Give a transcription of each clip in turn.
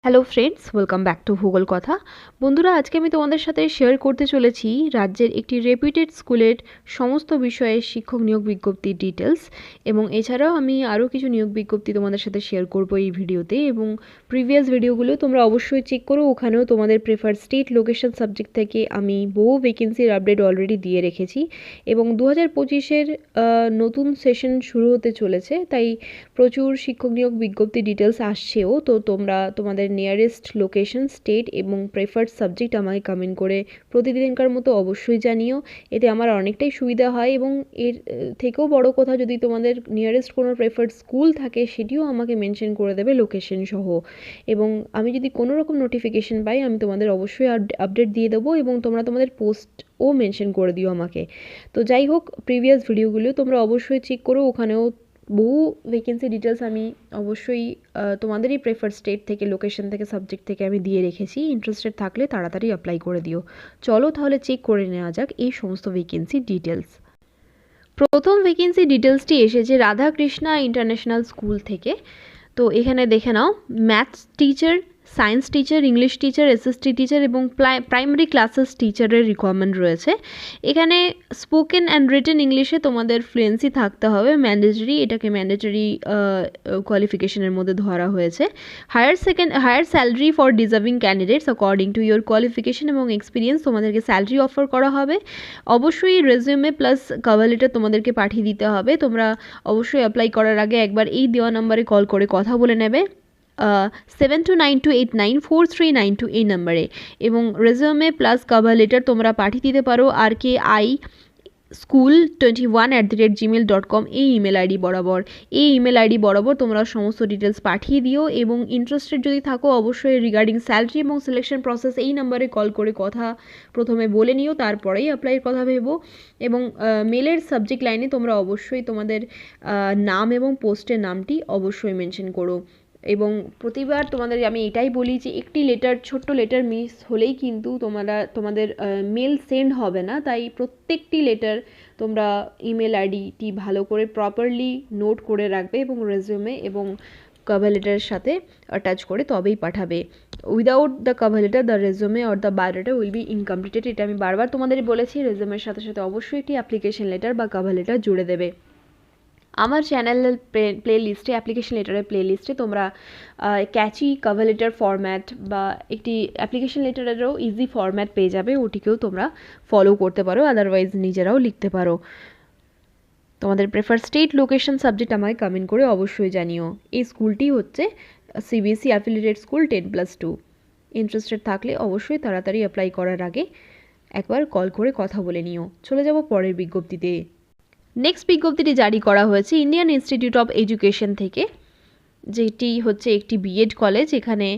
Hello friends, welcome back to ভূগোল কথা। বন্ধুরা, আজকে আমি তোমাদের সাথে শেয়ার করতে চলেছি রাজ্যের একটি রেপুটেড স্কুলের সমস্ত বিষয়ে শিক্ষক নিয়োগ বিজ্ঞপ্তির ডিটেলস, এবং এছাড়াও আমি আরও কিছু নিয়োগ বিজ্ঞপ্তি তোমাদের সাথে শেয়ার করব এই ভিডিওতে। এবং প্রিভিয়াস ভিডিওগুলো তোমরা অবশ্যই চেক করো, ওখানেও তোমাদের প্রেফার স্টেট লোকেশন সাবজেক্ট থেকে আমি বহু ভ্যাকেন্সির আপডেট অলরেডি দিয়ে রেখেছি। এবং 2025-এর নতুন সেশন শুরু হতে চলেছে, তাই প্রচুর শিক্ষক নিয়োগ বিজ্ঞপ্তি ডিটেলস আসছেও। তো তোমরা তোমাদের নিয়ারেস্ট লোকেশন, স্টেট এবং প্রেফার্ড সাবজেক্ট আমাকে কমেন্ট করে প্রতিদিনকার মতো অবশ্যই জানিও। এতে আমার অনেকটাই সুবিধা হয়, এবং এর থেকেও বড় কথা, যদি তোমাদের নিয়ারেস্ট কোনো প্রেফার্ড স্কুল থাকে সেটিও আমাকে মেনশন করে দেবে লোকেশন সহ। এবং আমি যদি কোনো রকম নোটিফিকেশন পাই, আমি তোমাদের অবশ্যই আপডেট দিয়ে দেবো, এবং তোমরা তোমাদের পোস্টও মেনশন করে দিও আমাকে। তো যাই হোক, প্রিভিয়াস ভিডিওগুলো তোমরা অবশ্যই চেক করো, ওখানেও বহু ভ্যাকেন্সি ডিটেলস আমি অবশ্যই তোমাদেরই প্রেফার স্টেট থেকে, লোকেশন থেকে, সাবজেক্ট থেকে আমি দিয়ে রেখেছি। ইন্টারেস্টেড থাকলে তাড়াতাড়ি অ্যাপ্লাই করে দিও। চলো তাহলে চেক করে নেওয়া যাক এই সমস্ত ভ্যাকেন্সি ডিটেলস। প্রথম ভ্যাকেন্সি ডিটেলসটি এসেছে রাধাকৃষ্ণা ইন্টারন্যাশনাল স্কুল থেকে। তো এখানে দেখে নাও, maths teacher, science teacher, English teacher, SST teacher এবং প্রাইমারি ক্লাসেস টিচারের রিকোয়ারমেন্ট রয়েছে। এখানে স্পোকেন অ্যান্ড রিটেন ইংলিশে তোমাদের ফ্লুয়েন্সি থাকতে হবে, ম্যান্ডেটরি, এটাকে ম্যান্ডেটরি কোয়ালিফিকেশনের মধ্যে ধরা হয়েছে। Higher salary for deserving candidates according to your qualification এবং এক্সপিরিয়েন্স, তোমাদেরকে স্যালারি অফার করা হবে। অবশ্যই রেজিউমে প্লাস কভার লেটার তোমাদেরকে পাঠিয়ে দিতে হবে। তোমরা অবশ্যই অ্যাপ্লাই করার আগে একবার এই দেওয়া নাম্বারে কল করে কথা বলে নেবে, 7292894392 এই নাম্বারে। এবং রেজিউমে প্লাস কভার লেটার তোমরা পাঠিয়ে দিতে পারো rki school21@gmail.com এই ইমেল আইডি বরাবর। এই ইমেল আইডি বরাবর তোমরা সমস্ত ডিটেলস পাঠিয়ে দিও, এবং ইন্টারেস্টেড যদি থাকো অবশ্যই রিগার্ডিং স্যালারি এবং সিলেকশন প্রসেস এই নাম্বারে কল করে কথা প্রথমে বলে নিও, তারপরেই অ্যাপ্লাইয়ের কথা ভেবো। এবং মেলের সাবজেক্ট লাইনে তোমরা অবশ্যই তোমাদের নাম এবং পোস্টের নামটি অবশ্যই মেনশন করো। এবং প্রতিবার তোমাদের আমি এটাই বলি যে একটি লেটার, ছোট্ট লেটার মিস হলেই কিন্তু তোমাদের মেল সেন্ড হবে না, তাই প্রত্যেকটি লেটার তোমরা ইমেল আইডিটি ভালো করে প্রপারলি নোট করে রাখবে, এবং রেজিউমে এবং কভার লেটারের সাথে অ্যাটাচ করে তবেই পাঠাবে। Without the cover letter the resume or the biodata will be incompleted. এটা আমি বারবার তোমাদের বলেছি, রেজিউমের সাথে সাথে অবশ্যই একটি অ্যাপ্লিকেশন লেটার বা কভার লেটার জুড়ে দেবে। আমার চ্যানেলের প্লে লিস্টে, অ্যাপ্লিকেশন লেটারের প্লে লিস্টে তোমরা ক্যাচি কভার লেটার ফরম্যাট বা একটি অ্যাপ্লিকেশন লেটারেরও ইজি ফরম্যাট পেয়ে যাবে, ওটিকেও তোমরা ফলো করতে পারো, আদারওয়াইজ নিজেরাও লিখতে পারো। তোমাদের প্রেফার স্টেট লোকেশন সাবজেক্ট আমায় কমেন্ট করে অবশ্যই জানিও। এই স্কুলটি হচ্ছে সিবিএসই অ্যাফিলিয়েটেড স্কুল 10+2। ইন্টারেস্টেড থাকলে অবশ্যই তাড়াতাড়ি অ্যাপ্লাই করার আগে একবার কল করে কথা বলে নিও। চলে যাব পরের বিজ্ঞপ্তিতে। নেক্সট বিজ্ঞপ্তিটি জারি করা হয়েছে ইন্ডিয়ান ইনস্টিটিউট অফ এডুকেশন থেকে, যেটি হচ্ছে একটি বিএড কলেজ। এখানে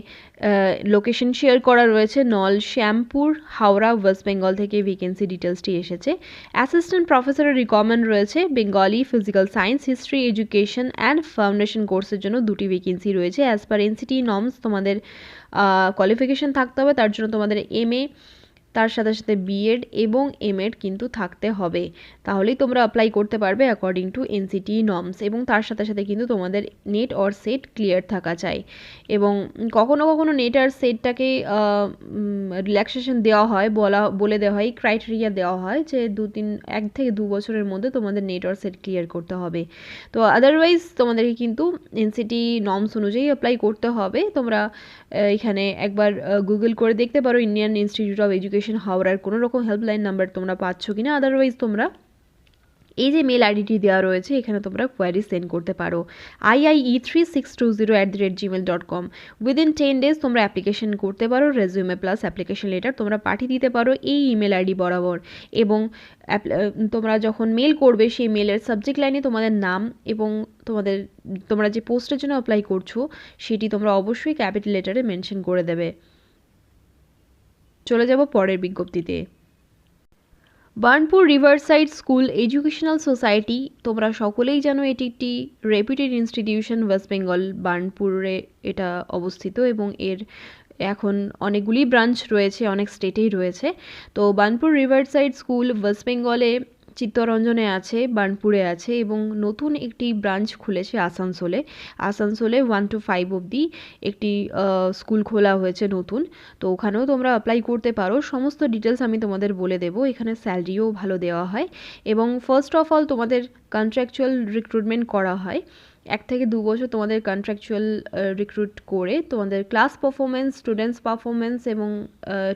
লোকেশন শেয়ার করা রয়েছে নলশ্যামপুর, হাওড়া, ওয়েস্ট বেঙ্গল থেকে ভ্যাকেন্সি ডিটেলসটি এসেছে। অ্যাসিস্ট্যান্ট প্রফেসরের রিকোয়ারমেন্ট রয়েছে, Bengali, physical science, history, education and foundation কোর্সের জন্য 2টি ভ্যাকেন্সি রয়েছে। অ্যাজ পার এনসিটি নর্মস তোমাদের কোয়ালিফিকেশন থাকতে হবে, তার জন্য তোমাদের এমএ, তার সাথে সাথে বিএড এবং এমএড কিন্তু থাকতে হবে, তাহলেই তোমরা অ্যাপ্লাই করতে পারবে অ্যাকর্ডিং টু এনসিটি নর্মস। এবং তার সাথে সাথে কিন্তু তোমাদের নেট অর সেট ক্লিয়ার থাকা চাই। এবং কখনো কখনো নেট আর সেটটাকে রিল্যাক্সেশন দেওয়া হয়, বলে দেওয়া হয়, ক্রাইটেরিয়া দেওয়া হয় যে 1 থেকে 2 বছরের মধ্যে তোমাদের নেট অর সেট ক্লিয়ার করতে হবে। তো আদারওয়াইজ তোমাদেরকে কিন্তু এনসিটি নর্মস অনুযায়ী অ্যাপ্লাই করতে হবে। তোমরা এখানে একবার গুগল করে দেখতে পারো ইন্ডিয়ান ইনস্টিটিউট অফ এডুকেশন হাওড়ার কোনো রকম হেল্পলাইন নাম্বার তোমরা পাচ্ছ কিনা। আদারওয়াইজ তোমরা এই যে মেল আইডিটি দেওয়া রয়েছে এখানে তোমরা কোয়ারি সেন্ড করতে পারো, IIE3620@gmail.com। উইদিন 10 days তোমরা অ্যাপ্লিকেশন করতে পারো, রেজিউমে প্লাস অ্যাপ্লিকেশন লেটার তোমরা পাঠিয়ে দিতে পারো এই ইমেল আইডি বরাবর। এবং তোমরা যখন মেল করবে সেই মেলের সাবজেক্ট লাইনে তোমাদের নাম এবং তোমরা যে পোস্টের জন্য অ্যাপ্লাই করছো সেটি তোমরা অবশ্যই ক্যাপিটাল লেটারে মেনশন করে দেবে। চলে যাব পরের বিজ্ঞপ্তিতে। Burnpur riverside school educational society, তোমরা সকলেই জানো এটি একটি রেপুটেড ইনস্টিটিউশন, ওয়েস্ট বেঙ্গল বার্নপুরে এটা অবস্থিত, এবং এর এখন অনেকগুলি ব্রাঞ্চ রয়েছে, অনেক স্টেটেই রয়েছে। তো বার্নপুর রিভারসাইড স্কুল ওয়েস্ট বেঙ্গলে চিত্তরঞ্জনে আছে, বার্নপুরে আছে এবং নতুন একটি ব্রাঞ্চ খুলেছে আসানসোলে। আসানসোলে 1 to 5 অবধি একটি স্কুল খোলা হয়েছে নতুন, তো ওখানেও তোমরা অ্যাপ্লাই করতে পারো। সমস্ত ডিটেলস আমি তোমাদের বলে দেবো। এখানে স্যালারিও ভালো দেওয়া হয় এবং ফার্স্ট অফ অল তোমাদের কন্ট্রাকচুয়াল রিক্রুটমেন্ট করা হয়। 1 থেকে 2 বছর তোমাদের কন্ট্রাকচুয়াল রিক্রুট করে তোমাদের ক্লাস পারফরমেন্স, স্টুডেন্টস পারফরমেন্স এবং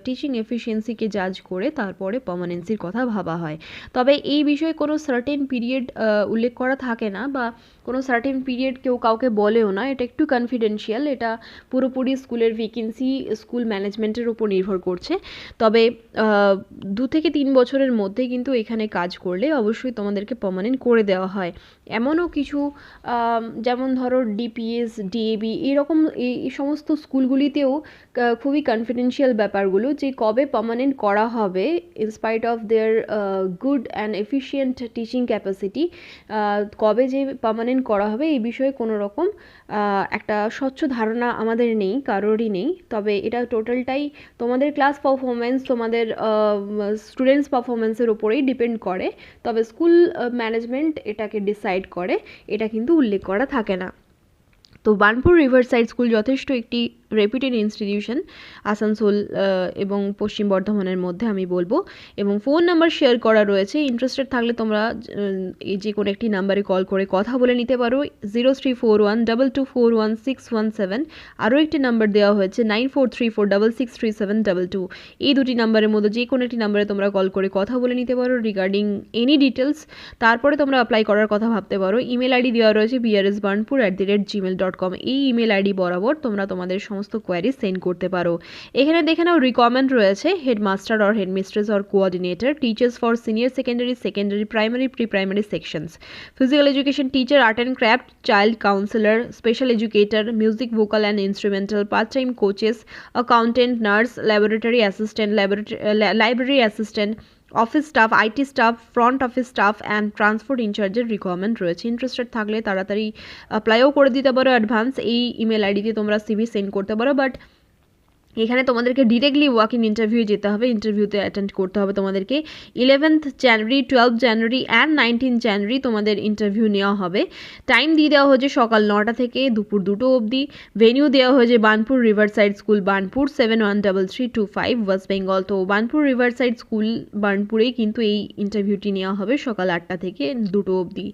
টিচিং এফিসিয়েন্সিকে জাজ করে তারপরে পার্মানেন্সির কথা ভাবা হয়। তবে এই বিষয়ে কোনো সার্টেন পিরিয়ড উল্লেখ করা থাকে না বা কোনো সার্টেন পিরিয়ড কেউ কাউকে বলেও না, এটা একটু কনফিডেন্সিয়াল। এটা পুরোপুরি স্কুলের ভ্যাকেন্সি, স্কুল ম্যানেজমেন্টের উপর নির্ভর করছে। তবে 2 থেকে 3 বছরের মধ্যে কিন্তু এখানে কাজ করলে অবশ্যই তোমাদেরকে পার্মানেন্ট করে দেওয়া হয়। এমনও কিছু যেমন ধরো ডিপিএস, ডিএবি এরকম এই সমস্ত স্কুলগুলিতেও খুবই কনফিডেন্সিয়াল ব্যাপারগুলো, যে কবে পার্মানেন্ট করা হবে in spite of their good and efficient teaching capacity, কবে যে পার্মানেন্ট করা হবে এই বিষয়ে কোনো রকম একটা স্বচ্ছ ধারণা আমাদের নেই, কারোরই নেই। তবে এটা টোটালটাই তোমাদের ক্লাস পারফরমেন্স, তোমাদের স্টুডেন্টস পারফরমেন্সের ওপরেই ডিপেন্ড করে। তবে স্কুল ম্যানেজমেন্ট এটাকে ডিসাইড করে, এটা কিন্তু উল্লেখ করা থাকে না। তো বার্নপুর রিভারসাইড স্কুল যথেষ্ট একটি রেপুটেড ইনস্টিটিউশন আসানসোল এবং পশ্চিম বর্ধমানের মধ্যে আমি বলবো। এবং ফোন নাম্বার শেয়ার করা রয়েছে, ইন্টারেস্টেড থাকলে তোমরা যে কোনো একটি নাম্বারে কল করে কথা বলে নিতে পারো। 034122416117। আরও একটি নাম্বার দেওয়া হয়েছে 9434663722। এই দুটি নাম্বারের মধ্যে যে কোনো একটি নাম্বারে তোমরা কল করে কথা বলে নিতে পারো রিগার্ডিং এনি ডিটেলস। তারপরে তোমরা অ্যাপ্লাই করার কথা ভাবতে পারো। ইমেল আইডি দেওয়া রয়েছে brsbarnpur@gmail.com। এই ইমেল আইডি বরাবর তোমরা তোমাদের সমস্ত কোয়ারি সেন্ড করতে পারো। এখানে দেখে নাও রিকোয়ারমেন্ট রয়েছে headmaster or headmistress or coordinator, teachers for senior secondary, secondary, primary, pre primary sections, physical education teacher, art and craft, child counsellor, special educator, music, vocal and instrumental, part time coaches, accountant, nurse, laboratory assistant, library assistant, office staff, IT staff, front office staff and transport ইনচার্জের requirement রয়েছে। Interested থাকলে তাড়াতাড়ি অ্যাপ্লাইও করে দিতে পারো advance. এই email আইডিতে তোমরা সিভি সেন্ড করতে পারো, বাট এখানে তোমাদেরকে ডিরেক্টলি ওয়াক ইন ইন্টারভিউ যেতে হবে, ইন্টারভিউতে অ্যাটেন্ড করতে হবে তোমাদেরকে। 11th January, 12th January and 19th জানুয়ারি তোমাদের ইন্টারভিউ নেওয়া হবে। টাইম দিয়ে দেওয়া হয়েছে সকাল 9টা থেকে দুপুর 2টো অবধি। ভেনিউ দেওয়া হয়েছে Burnpur riverside school, Burnpur 713325 West Bengal. তো বার্নপুর রিভারসাইড স্কুল বার্নপুরেই কিন্তু এই ইন্টারভিউটি নেওয়া হবে সকাল 8টা থেকে 2টো অবধি।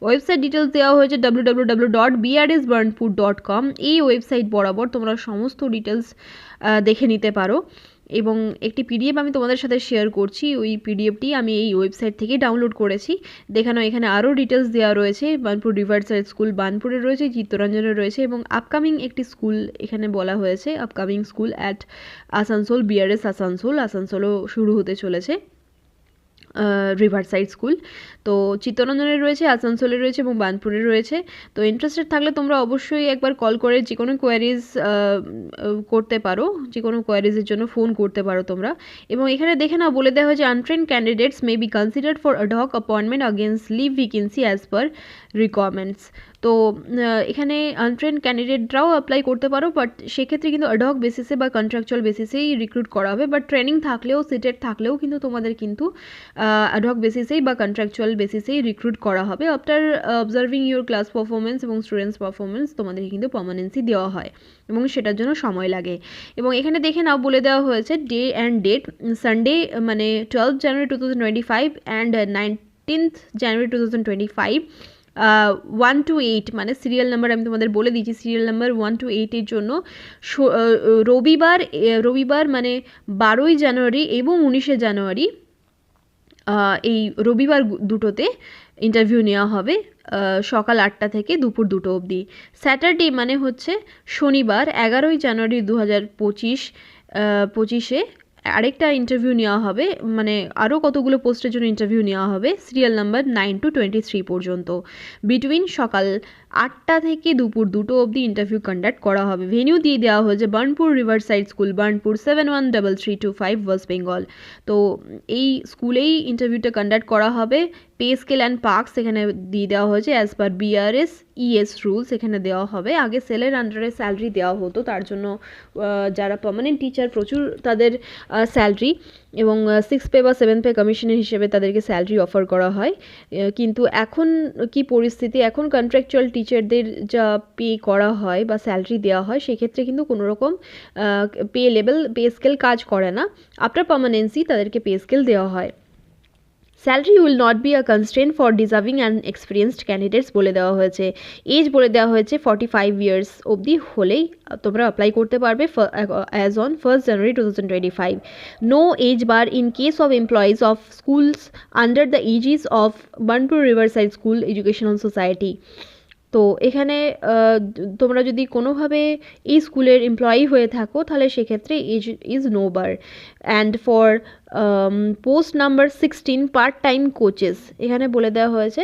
ওয়েবসাইট ডিটেলস দেওয়া হয়েছে www.brsbarnpur.com। এই ওয়েবসাইট বরাবর তোমরা সমস্ত ডিটেলস দেখে নিতে পারো এবং একটি পিডিএফ আমি তোমাদের সাথে শেয়ার করছি। ওই পিডিএফটি আমি এই ওয়েবসাইট থেকে ডাউনলোড করেছি। দেখানো এখানে আরও ডিটেলস দেওয়া রয়েছে। বার্নপুর রিভারসাইড স্কুল বার্নপুরে রয়েছে, চিত্তরঞ্জনে রয়েছে এবং আপকামিং একটি স্কুল এখানে বলা হয়েছে, upcoming school at Asansol, BRS আসানসোলও শুরু হতে চলেছে রিভারসাইড স্কুল। তো চিত্তরঞ্জনে রয়েছে, আসানসোলে রয়েছে এবং বার্নপুরে রয়েছে। তো ইন্টারেস্টেড থাকলে তোমরা অবশ্যই একবার কল করে যে কোনো কোয়ারিজ করতে পারো, যে কোনো কোয়ারিজের জন্য ফোন করতে পারো তোমরা। এবং এখানে দেখে নাও বলে দেওয়া হয়েছে untrained candidates may be considered for ad hoc appointment against leave vacancy as per requirements. তো এখানে আনট্রেন্ড ক্যান্ডিডেটরাও অ্যাপ্লাই করতে পারো, বাট সেক্ষেত্রে কিন্তু অ্যাডহক বেসিসে বা কন্ট্রাকচুয়াল বেসিসেই রিক্রুট করা হবে। বাট ট্রেনিং থাকলেও, সিটেড থাকলেও কিন্তু তোমাদের কিন্তু অ্যাডহক বেসিসেই বা কন্ট্রাকচুয়াল বেসিসেই রিক্রুট করা হবে। After observing your class performance এবং স্টুডেন্টস পারফরমেন্স তোমাদেরকে কিন্তু পার্মানেন্সি দেওয়া হয় এবং সেটার জন্য সময় লাগে। এবং এখানে দেখে নাও বলে দেওয়া হয়েছে ডে অ্যান্ড ডেট, সানডে মানে 12th January 2025 and 19th January 2025, 1 to 8 মানে সিরিয়াল নাম্বার আমি তোমাদের বলে দিচ্ছি। সিরিয়াল নাম্বার 1 to 8 এর জন্য রবিবার মানে 12ই জানুয়ারি এবং 19শে জানুয়ারি এই রবিবার দুটোতে ইন্টারভিউ নেওয়া হবে সকাল 8টা থেকে দুপুর 2টো অবধি। স্যাটারডে মানে হচ্ছে শনিবার 11ই জানুয়ারি 2025 আরেকটা ইন্টারভিউ নেওয়া হবে, মানে আরও কতগুলো পোস্টের জন্য ইন্টারভিউ নেওয়া হবে সিরিয়াল নাম্বার 9 to 23 পর্যন্ত। বিটুইন সকাল 8টা থেকে দুপুর 2টো অবধি ইন্টারভিউ কন্ডাক্ট করা হবে। ভেনিউ দিয়ে দেওয়া হয়েছে Burnpur riverside school, Burnpur 713325 West Bengal. তো এই স্কুলেই ইন্টারভিউটা কন্ডাক্ট করা হবে পে স্কেল অ্যান্ড পার্কস এখানে দিয়ে দেওয়া হয়েছে as per BRSES rules এখানে দেওয়া হবে। আগে সেলের আন্ডারে স্যালারি দেওয়া হতো, তার জন্য যারা পার্মানেন্ট টিচার প্রচুর তাদের স্যালারি এবং 6 পে বা 7 পে কমিশনের হিসেবে তাদেরকে স্যালারি অফার করা হয়। কিন্তু এখন কি পরিস্থিতি, এখন কন্ট্রাকচুয়াল টিচারদের যা পে করা হয় বা স্যালারি দেওয়া হয় সেক্ষেত্রে কিন্তু কোনো রকম পে লেভেল পে স্কেল কাজ করে না। আফটার পার্মানেন্সি তাদেরকে পে স্কেল দেওয়া হয়। Salary will not be a constraint for deserving and experienced candidates বলে দেওয়া হয়েছে। এজ বলে দেওয়া হয়েছে 45 ইয়ার্স অবধি হলেই তোমরা অ্যাপ্লাই করতে পারবে as on 1 January 2025। No age bar in case of employees of schools under the aegis of Burnpur riverside school educational society. তো এখানে তোমরা যদি কোনোভাবে এই স্কুলের এমপ্লয়ি হয়ে থাকো তাহলে সেক্ষেত্রে age is no bar. And for post number 16 part time coaches এখানে বলে দেওয়া হয়েছে,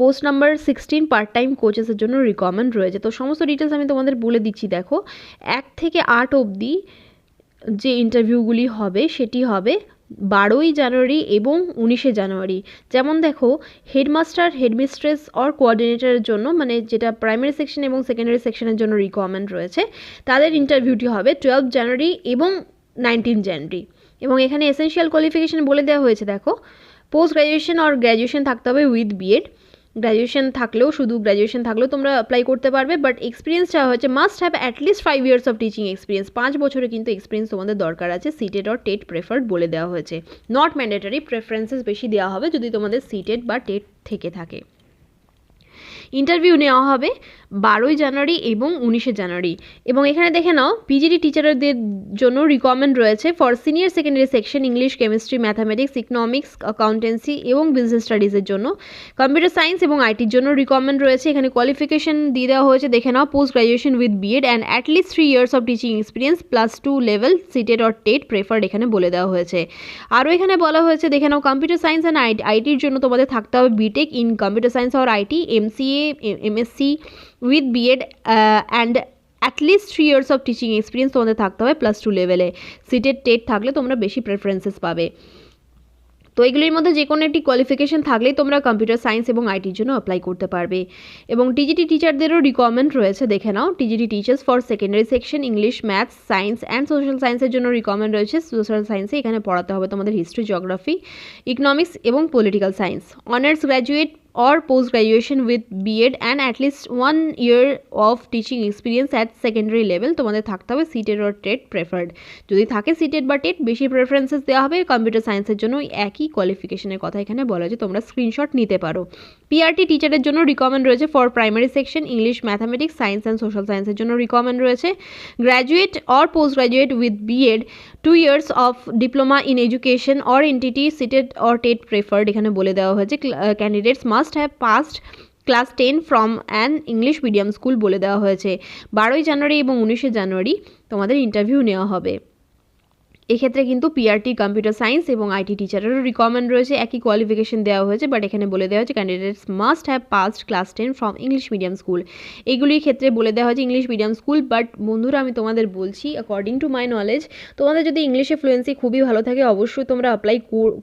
পোস্ট নাম্বার 16 পার্ট টাইম কোচেসের জন্য রিকমেন্ড রয়েছে। তো সমস্ত ডিটেলস আমি তোমাদের বলে দিচ্ছি। দেখো 1 থেকে 8 অবধি যে ইন্টারভিউগুলি হবে সেটি হবে 12ই জানুয়ারি এবং 19শে জানুয়ারি। যেমন দেখো হেডমাস্টার, হেডমিস্ট্রেস অর কোঅর্ডিনেটরের জন্য, মানে যেটা প্রাইমারি সেকশন এবং সেকেন্ডারি সেকশনের জন্য রিকোয়ারমেন্ট রয়েছে, তাদের ইন্টারভিউটি হবে 12 জানুয়ারি এবং 19 জানুয়ারি। এবং এখানে এসেনশিয়াল কোয়ালিফিকেশন বলে দেওয়া হয়েছে। দেখো পোস্ট গ্র্যাজুয়েশন অর গ্র্যাজুয়েশন থাকতে হবে উইথ বিএড। গ্র্যাজুয়েশন থাকলেও, শুধু গ্র্যাজুয়েশন থাকলেও তোমরা অ্যাপ্লাই করতে পারবে, বাট এক্সপিরিয়েন্স চাওয়া হচ্ছে must have at least 5 years of teaching experience. 5 বছরে কিন্তু এক্সপিরিয়েন্স তোমাদের দরকার আছে। সিটেড অর টেট প্রেফার্ড বলে দেওয়া হয়েছে, নট ম্যান্ডেটরি। প্রেফারেন্সেস বেশি দেওয়া হবে যদি তোমাদের সিটেড বা টেট থেকে থাকে। ইন্টারভিউ নেওয়া হবে 12ই জানুয়ারি এবং 19শে জানুয়ারি। এবং এখানে দেখে নাও পিজিটি টিচারদের জন্য রিকমেন্ড রয়েছে for senior secondary section English, chemistry, mathematics, economics, accountancy এবং বিজনেস স্টাডিজের জন্য। কম্পিউটার সায়েন্স এবং আইটির জন্য রিকমেন্ড রয়েছে। এখানে কোয়ালিফিকেশন দিয়ে দেওয়া হয়েছে, দেখে নাও post graduation with BEd and at least 3 years of teaching experience +2 level CTET or TET preferred এখানে বলে দেওয়া হয়েছে। আরও এখানে বলা হয়েছে, দেখে নাও কম্পিউটার সায়েন্স অ্যান্ড আইটির জন্য তোমাদের থাকতে হবে BTech in computer science or IT, MCA, MSc with BEd and at least 3 years of teaching experience তোমাদের থাকতে হবে +2 লেভেলে। সিটেড টেট থাকলে তোমরা বেশি প্রেফারেন্সেস পাবে। তো এগুলির মধ্যে যে কোনো একটি কোয়ালিফিকেশন থাকলেই তোমরা কম্পিউটার সায়েন্স এবং আইটির জন্য অ্যাপ্লাই করতে পারবে। এবং টিজিটি টিচারদেরও রিকোয়ারমেন্ট রয়েছে, দেখে নাও TGT teachers for secondary section English, maths, science and social সায়েন্সের জন্য রিকোয়ারমেন্ট রয়েছে। সোশ্যাল সায়েন্সে এখানে পড়াতে হবে তোমাদের হিস্ট্রি, জিওগ্রাফি, ইকোনমিক্স এবং political science. Honours graduate or post graduation with BEd and at least 1 year of teaching experience at secondary level তোমাদের থাকতে হবে সিটেড or টেট প্রেফার্ড। যদি থাকে সিটেড বা টেট বেশি প্রেফারেন্সেস দেওয়া হবে। কম্পিউটার সায়েন্সের জন্য একই কোয়ালিফিকেশনের কথা এখানে বলা হয়েছে, তোমরা স্ক্রিনশট নিতে পারো। পিআরটি টিচারের জন্য রিকমেন্ড রয়েছে for primary section English, mathematics, science and social সায়েন্সের জন্য রিকমেন্ড রয়েছে। Graduate or post graduate with BEd 2 years of diploma in education or entity seated or TET preferred এখানে বলে দেওয়া হয়েছে। Candidates must have passed class 10 from an English medium school বলে দেওয়া হয়েছে। 12ই জানুয়ারি এবং 19শে জানুয়ারি তোমাদের ইন্টারভিউ নেওয়া হবে। এক্ষেত্রে কিন্তু পিআরটি, কম্পিউটার সায়েন্স এবং আইটি টিচারেরও রিকমেন্ড রয়েছে, একই কোয়ালিফিকেশন দেওয়া হয়েছে, বাট এখানে বলে দেওয়া হয়েছে candidates must have passed class 10 from English medium school. এগুলির ক্ষেত্রে বলে দেওয়া হয়েছে ইংলিশ মিডিয়াম স্কুল। বাট বন্ধুরা আমি তোমাদের বলছি অ্যাকর্ডিং টু মাই নলেজ, তোমাদের যদি ইংলিশে ফ্লুয়েন্সি খুবই ভালো থাকে অবশ্যই তোমরা অ্যাপ্লাই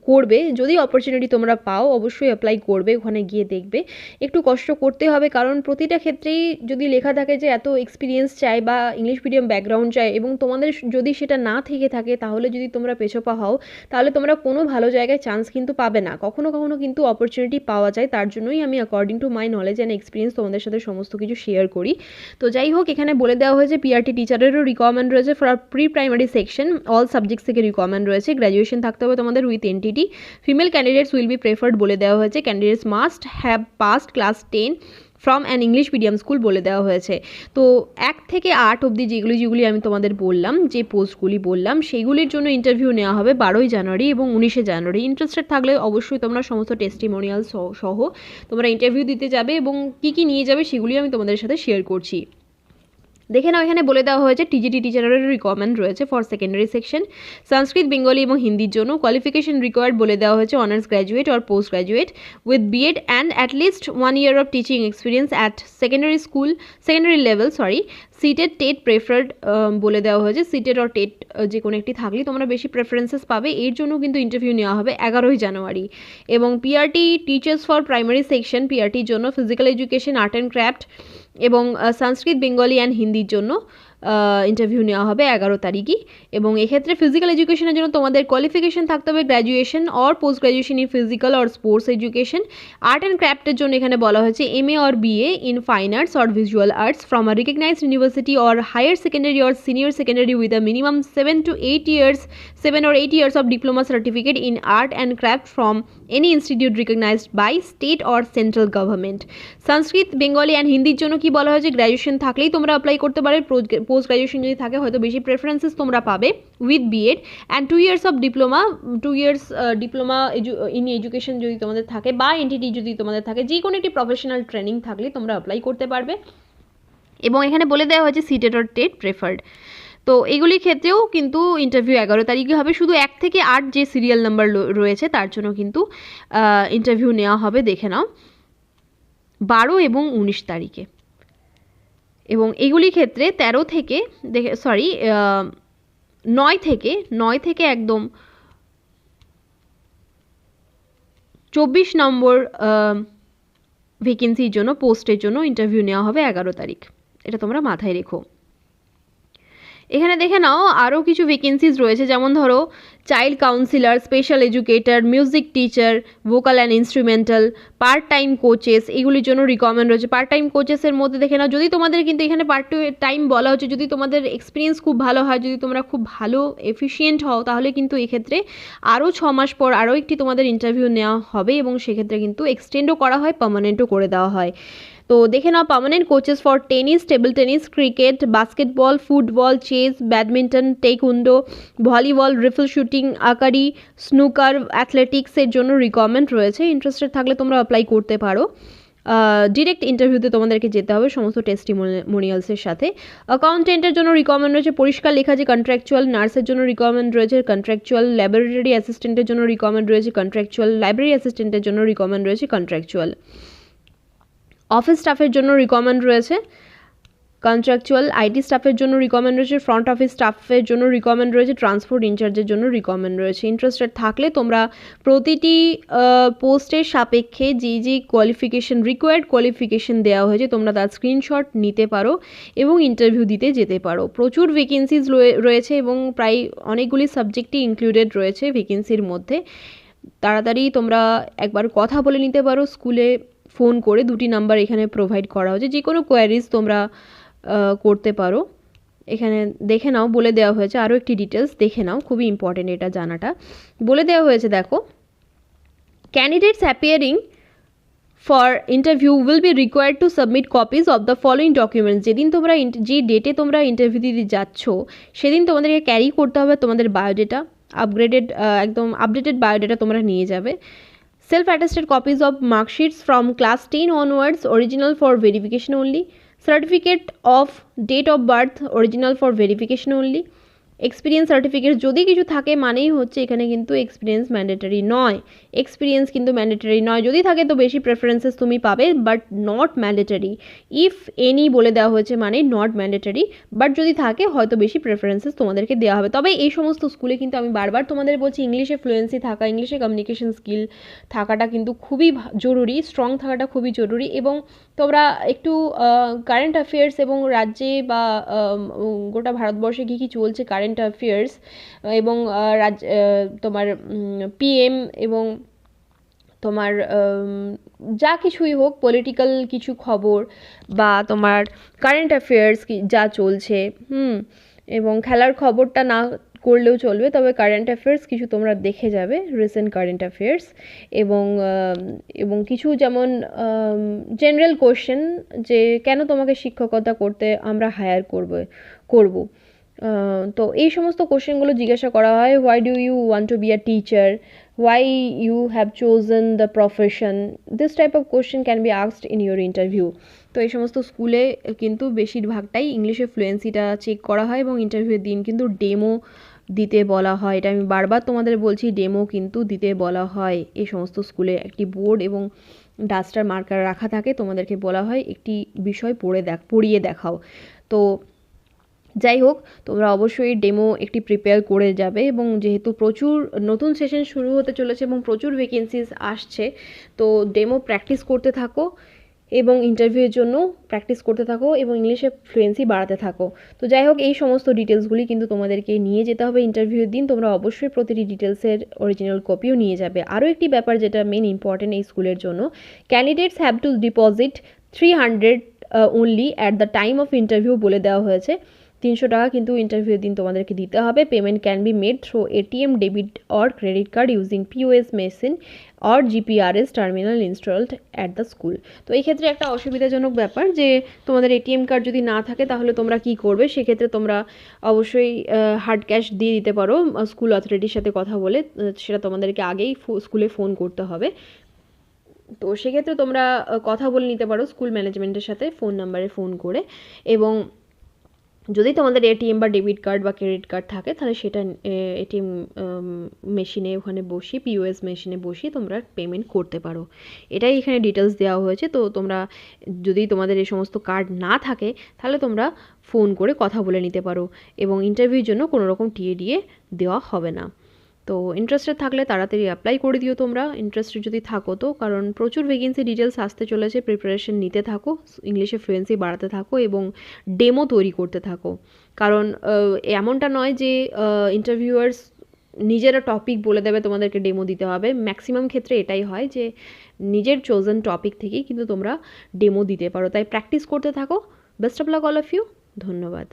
করবে। যদি অপরচুনিটি তোমরা পাও অবশ্যই অ্যাপ্লাই করবে, ওখানে গিয়ে দেখবে। একটু কষ্ট করতে হবে, কারণ প্রতিটা ক্ষেত্রেই যদি লেখা থাকে যে এত এক্সপিরিয়েন্স চাই বা ইংলিশ মিডিয়াম ব্যাকগ্রাউন্ড চাই এবং তোমাদের যদি সেটা না থেকে থাকে তাহলে যদি তোমরা পেছোপা হও তাহলে তোমরা কোনো ভালো জায়গায় চান্স কিন্তু পাবে না। কখনো কখনো কিন্তু অপরচুনিটি পাওয়া যায়, তার জন্যই আমি according to my knowledge and experience তোমাদের সাথে সমস্ত কিছু শেয়ার করি। তো যাই হোক, এখানে বলে দেওয়া হয়েছে পিআরটি টিচারেরও রিকমেন্ড রয়েছে for pre primary section all subjects থেকে রিকমেন্ড রয়েছে। গ্র্যাজুয়েশন থাকতে হবে তোমাদের with NTT. Female candidates will be preferred বলে দেওয়া হয়েছে। Candidates must have passed class 10 from an English medium school বলে দেওয়া হয়েছে। তো 1 থেকে 8 অবধি যেগুলি আমি তোমাদের বললাম, যে পোস্টগুলি বললাম, সেইগুলির জন্য ইন্টারভিউ নেওয়া হবে 12ই জানুয়ারি এবং 19শে জানুয়ারি। ইন্টারেস্টেড থাকলে অবশ্যই তোমরা সমস্ত টেস্টিমোনিয়াল সহ তোমরা ইন্টারভিউ দিতে যাবে এবং কী নিয়ে যাবে সেগুলি আমি তোমাদের সাথে শেয়ার করছি। দেখে নাও এখানে বলে দেওয়া হয়েছে টিজিটি টিচারের রিকমেন্ড রয়েছে for secondary section Sanskrit, Bengali এবং হিন্দির জন্য। কোয়ালিফিকেশন রিকোয়ার্ড বলে দেওয়া হয়েছে honours graduate or post graduate with BEd and at least 1 year of teaching experience at secondary level seated TET preferred বলে দেওয়া হয়েছে, সিটেড আর টেট যে কোনো একটি থাকলে তোমরা বেশি প্রেফারেন্সেস পাবে। এর জন্য কিন্তু ইন্টারভিউ নেওয়া হবে 11ই জানুয়ারি। এবং PRT teachers for primary section, পিআরটির জন্য physical education, art and craft এবং সংস্কৃত, বেঙ্গলি অ্যান্ড হিন্দির জন্য ইন্টারভিউ নেওয়া হবে 11 তারিখই। এবং এক্ষেত্রে ফিজিক্যাল এডুকেশনের জন্য তোমাদের কোয়ালিফিকেশন থাকতে হবে graduation or post graduation in physical or sports education. Art and ক্রাফটের জন্য এখানে বলা হয়েছে MA or BA in fine arts or visual arts from a recognised university or higher secondary or senior secondary with a minimum 7 or 8 years of diploma certificate in art and craft from any institute recognized by state or central government. Sanskrit, Bengali and হিন্দির জন্য কি বলা হয়েছে, graduation থাকলেই তোমরা apply করতে পারবে। Post graduation যদি থাকে হয়তো বেশি প্রেফারেন্সেস তোমরা পাবে with BEd and 2 years of diploma, 2 years diploma in education যদি তোমাদের থাকে বা এনটিটি যদি তোমাদের থাকে, যে কোনো একটি প্রফেশনাল ট্রেনিং থাকলে তোমরা অ্যাপ্লাই করতে পারবে। এবং এখানে বলে দেওয়া হয়েছে সিটেড অর টেট প্রেফার্ড। তো এগুলির ক্ষেত্রেও কিন্তু ইন্টারভিউ 11 তারিখে হবে। শুধু 1 থেকে 8 যে সিরিয়াল নাম্বার রয়েছে তার জন্য কিন্তু ইন্টারভিউ নেওয়া হবে, দেখে নাও, 12 এবং 19 তারিখে। এবং এগুলির ক্ষেত্রে 9 থেকে একদম 24 নম্বর ভ্যাকেন্সির জন্য, পোস্টের জন্য ইন্টারভিউ নেওয়া হবে 11 তারিখ। এটা তোমরা মাথায় রেখো। এখানে দেখে নাও আরও কিছু ভ্যাকেন্সিজ রয়েছে, যেমন ধরো child councillor, special educator, music teacher, vocal and instrumental, part time coaches, এগুলির জন্য রিকোয়ারমেন্ট রয়েছে। পার্ট টাইম কোচেসের মধ্যে দেখে নাও, যদি তোমাদের কিন্তু এখানে পার্ট টাইম বলা হচ্ছে, যদি তোমাদের এক্সপিরিয়েন্স খুব ভালো হয়, যদি তোমরা খুব ভালো এফিশিয়েন্ট হও, তাহলে কিন্তু এক্ষেত্রে আরও 6 মাস পর আরও একটি তোমাদের ইন্টারভিউ নেওয়া হবে এবং সেক্ষেত্রে কিন্তু এক্সটেন্ডও করা হয়, পার্মানেন্টও করে দেওয়া হয়। তো দেখে নাও, permanent coaches for tennis, table tennis, cricket, basketball, football, chess, badminton, taekwondo, volleyball, rifle shooting, আকারি, স্নুকার, অ্যাথলেটিক্সের জন্য রিকোয়ারমেন্ট রয়েছে। ইন্টারেস্টেড থাকলে তোমরা অ্যাপ্লাই করতে পারো। ডিরেক্ট ইন্টারভিউতে তোমাদেরকে যেতে হবে সমস্ত টেস্টিমোনিয়ালসের সাথে। অ্যাকাউন্টেন্টের জন্য রিকোয়ারমেন্ট রয়েছে পরিষ্কার লেখা যে কন্ট্রাকচুয়াল, নার্সের জন্য রিকোয়ারমেন্ট রয়েছে কন্ট্রাকচুয়াল, ল্যাবরেটরি অ্যাসিস্ট্যান্টের জন্য রিকোয়ারমেন্ট রয়েছে কন্ট্রাকচুয়াল, লাইব্রেরি অ্যাসিস্ট্যান্টের জন্য রিকোয়ারমেন্ট রয়েছে কন্ট্রাকচুয়াল। অফিস স্টাফের জন্য রিকোয়ারমেন্ট রয়েছে কন্ট্রাকচুয়াল, আইটি স্টাফের জন্য রিকোয়ারমেন্ট রয়েছে, ফ্রন্ট অফিস স্টাফের জন্য রিকোয়ারমেন্ট রয়েছে, ট্রান্সপোর্ট ইনচার্জের জন্য রিকোয়ারমেন্ট রয়েছে। ইন্টারেস্টেড থাকলে তোমরা প্রতিটি পোস্টের সাপেক্ষে যে কোয়ালিফিকেশন, রিকোয়ার্ড কোয়ালিফিকেশন দেওয়া হয়েছে, তোমরা তার স্ক্রিনশট নিতে পারো এবং ইন্টারভিউ দিতে যেতে পারো। প্রচুর ভ্যাকেন্সিজ রয়েছে এবং প্রায় অনেকগুলি সাবজেক্টই ইনক্লুডেড রয়েছে ভ্যাকেন্সির মধ্যে। তাড়াতাড়ি তোমরা একবার কথা বলে নিতে পারো স্কুলে ফোন করে, 2টি নাম্বার এখানে প্রোভাইড করা হয়েছে, যে কোনো কোয়ারিজ তোমরা করতে পারো। এখানে দেখে নাও, বলে দেওয়া হয়েছে আরও একটি ডিটেলস দেখে নাও, খুবই ইম্পর্টেন্ট এটা জানাটা। বলে দেওয়া হয়েছে, দেখো, candidates appearing for interview will be required to submit copies of the following documents. যেদিন তোমরা যে ডেটে তোমরা ইন্টারভিউ দিতে যাচ্ছ সেদিন তোমাদেরকে ক্যারি করতে হবে তোমাদের বায়োডেটা, একদম আপডেটেড বায়োডেটা তোমরা নিয়ে যাবে। Self-attested copies of mark sheets from class 10 onwards, original for verification only. Certificate of date of birth, original for verification only. Experience certificate যদি কিছু থাকে মানেই হচ্ছে এখানে কিন্তু এক্সপিরিয়েন্স ম্যান্ডেটরি নয়, এক্সপিরিয়েন্স কিন্তু ম্যান্ডেটরি নয়। যদি থাকে তো বেশি প্রেফারেন্সেস তুমি পাবে, but not mandatory. If any বলে দেওয়া হয়েছে মানে নট ম্যান্ডেটরি, বাট যদি থাকে হয়তো বেশি প্রেফারেন্সেস তোমাদেরকে দেওয়া হবে। তবে এই সমস্ত স্কুলে কিন্তু আমি বারবার তোমাদের বলছি, ইংলিশে ফ্লুয়েন্সি থাকা, ইংলিশে কমিউনিকেশন স্কিল থাকাটা কিন্তু খুবই জরুরি, স্ট্রং থাকাটা খুবই জরুরি। এবং তোমরা একটু কারেন্ট অ্যাফেয়ার্স এবং রাজ্যে বা গোটা ভারতবর্ষে কী কী চলছে কারেন্ট অ্যাফেয়ার্স এবং তোমার পিএম এবং তোমার যা কিছুই হোক, পলিটিক্যাল কিছু খবর বা তোমার কারেন্ট অ্যাফেয়ার্স যা চলছে, এবং খেলার খবরটা না করলেও চলবে, তবে কারেন্ট অ্যাফেয়ার্স কিছু তোমরা দেখে যাবে, রিসেন্ট কারেন্ট অ্যাফেয়ার্স। এবং কিছু যেমন জেনারেল কোশ্চেন, যে কেন তোমাকে শিক্ষকতা করতে আমরা হায়ার করব, তো এই সমস্ত কোশ্চেনগুলো জিজ্ঞাসা করা হয়। Why do you want to be a teacher, why you have chosen the profession, this type of question can be asked in your interview. তো এই সমস্ত স্কুলে কিন্তু বেশিরভাগটাই ইংলিশে ফ্লুয়েন্সিটা চেক করা হয় এবং ইন্টারভিউয়ের দিন কিন্তু ডেমো দিতে বলা হয়। এটা আমি বারবার তোমাদের বলছি, ডেমো কিন্তু দিতে বলা হয়। এই সমস্ত স্কুলে একটি বোর্ড এবং ডাস্টার মার্কার রাখা থাকে, তোমাদেরকে বলা হয় একটি বিষয় পড়িয়ে দেখাও। তো যাই হোক, তোমরা অবশ্যই ডেমো একটি প্রিপেয়ার করে যাবে, এবং যেহেতু প্রচুর নতুন সেশন শুরু হতে চলেছে এবং প্রচুর ভ্যাকেন্সিস আসছে, তো ডেমো প্র্যাকটিস করতে থাকো এবং ইন্টারভিউয়ের জন্য প্র্যাকটিস করতে থাকো এবং ইংলিশে ফ্লুয়েন্সি বাড়াতে থাকো। তো যাই হোক, এই সমস্ত ডিটেলসগুলি কিন্তু তোমাদেরকে নিয়ে যেতে হবে ইন্টারভিউয়ের দিন। তোমরা অবশ্যই প্রতিটি ডিটেলসের অরিজিনাল কপিও নিয়ে যাবে। আরও একটি ব্যাপার যেটা মেন ইম্পর্টেন্ট এই স্কুলের জন্য, candidates have to deposit 300 only at the time of interview বলে দেওয়া হয়েছে। 300 টাকা কিন্তু ইন্টারভিউর দিন তোমাদেরকে দিতে হবে। Payment can be made through ATM, debit or credit card using POS machine or GPRS terminal installed at the school. তো এই ক্ষেত্রে একটা অসুবিধাজনক ব্যাপার যে তোমাদের এটিএম কার্ড যদি না থাকে তাহলে তোমরা কি করবে, সেক্ষেত্রে তোমরা অবশ্যই হার্ড ক্যাশ দিয়ে দিতে পারো স্কুল অথরিটির সাথে কথা বলে। সেটা তোমাদেরকে আগেই স্কুলে ফোন করতে হবে। তো সেক্ষেত্রে তোমরা কথা বলে নিতে পারো স্কুল ম্যানেজমেন্টের সাথে ফোন নাম্বারে ফোন করে। এবং যদি তোমাদের এটিএম বা ডেবিট কার্ড বা ক্রেডিট কার্ড থাকে তাহলে সেটা এটিএম মেশিনে ওখানে বসিয়ে, পিওএস মেশিনে বসিয়ে তোমরা পেমেন্ট করতে পারো। এটাই এখানে ডিটেলস দেওয়া হয়েছে। তো তোমরা যদি তোমাদের এই সমস্ত কার্ড না থাকে তাহলে তোমরা ফোন করে কথা বলে নিতে পারো, এবং ইন্টারভিউর জন্য কোনো রকম টিএডিএ দেওয়া হবে না। তো ইন্টারেস্টেড থাকলে তাড়াতাড়ি অ্যাপ্লাই করে দিও তোমরা, ইন্টারেস্টেড যদি থাকো তো, কারণ প্রচুর ভ্যাকেন্সি ডিটেলস আসতে চলেছে। প্রিপারেশন নিতে থাকো, ইংলিশে ফ্লুয়েন্সি বাড়াতে থাকো এবং ডেমো তৈরি করতে থাকো। কারণ এমনটা নয় যে ইন্টারভিউয়ার্স নিজেরা টপিক বলে দেবে তোমাদেরকে ডেমো দিতে হবে। ম্যাক্সিমাম ক্ষেত্রে এটাই হয় যে নিজের চোজেন টপিক থেকেই কিন্তু তোমরা ডেমো দিতে পারো। তাই প্র্যাকটিস করতে থাকো। Best of luck all of you. ধন্যবাদ।